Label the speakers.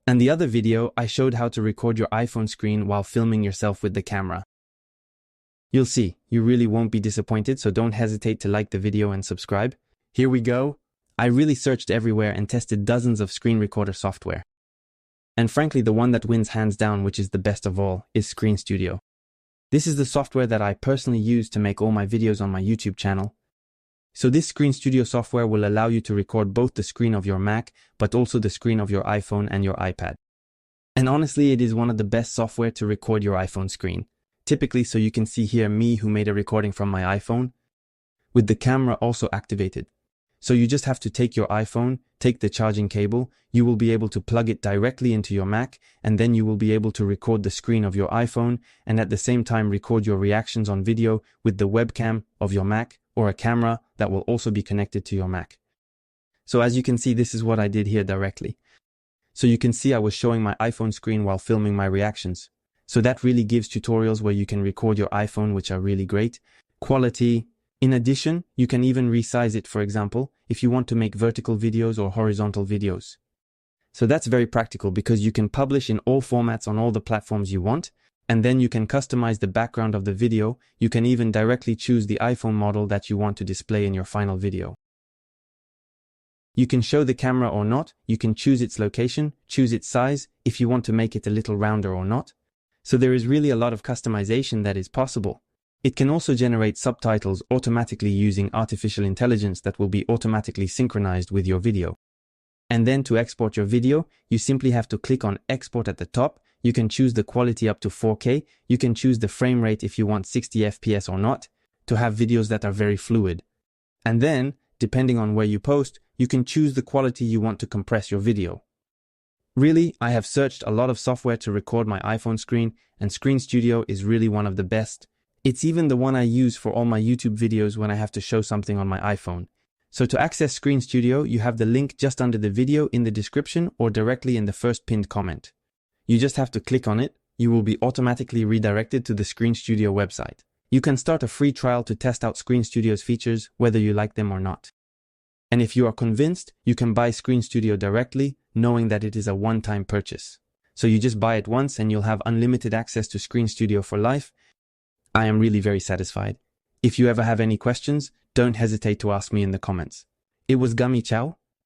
Speaker 1: And the other video, I showed how to record your iPhone screen while filming yourself with the camera. You'll see, you really won't be disappointed, so don't hesitate to like the video and subscribe. Here we go. I really searched everywhere and tested dozens of screen recorder software. And frankly, the one that wins hands down, which is the best of all, is Screen Studio. This is the software that I personally use to make all my videos on my YouTube channel. So this Screen Studio software will allow you to record both the screen of your Mac, but also the screen of your iPhone and your iPad. And honestly, it is one of the best software to record your iPhone screen. Typically, so you can see here me who made a recording from my iPhone, with the camera also activated. So you just have to take your iPhone, take the charging cable, you will be able to plug it directly into your Mac, and then you will be able to record the screen of your iPhone and at the same time record your reactions on video with the webcam of your Mac or a camera that will also be connected to your Mac. So as you can see, this is what I did here directly. So you can see I was showing my iPhone screen while filming my reactions. So that really gives tutorials where you can record your iPhone, which are really great quality. In addition, you can even resize it, for example, if you want to make vertical videos or horizontal videos. So that's very practical because you can publish in all formats on all the platforms you want, and then you can customize the background of the video. You can even directly choose the iPhone model that you want to display in your final video. You can show the camera or not, you can choose its location, choose its size, if you want to make it a little rounder or not. So there is really a lot of customization that is possible. It can also generate subtitles automatically using artificial intelligence that will be automatically synchronized with your video. And then to export your video, you simply have to click on Export at the top. You can choose the quality up to 4K. You can choose the frame rate if you want 60 FPS or not, to have videos that are very fluid. And then, depending on where you post, you can choose the quality you want to compress your video. Really, I have searched a lot of software to record my iPhone screen, and Screen Studio is really one of the best. It's even the one I use for all my YouTube videos when I have to show something on my iPhone. So to access Screen Studio, you have the link just under the video in the description or directly in the first pinned comment. You just have to click on it. You will be automatically redirected to the Screen Studio website. You can start a free trial to test out Screen Studio's features, whether you like them or not. And if you are convinced, you can buy Screen Studio directly, knowing that it is a one-time purchase. So you just buy it once and you'll have unlimited access to Screen Studio for life. I am really very satisfied. If you ever have any questions, don't hesitate to ask me in the comments. It was Gummy Chow.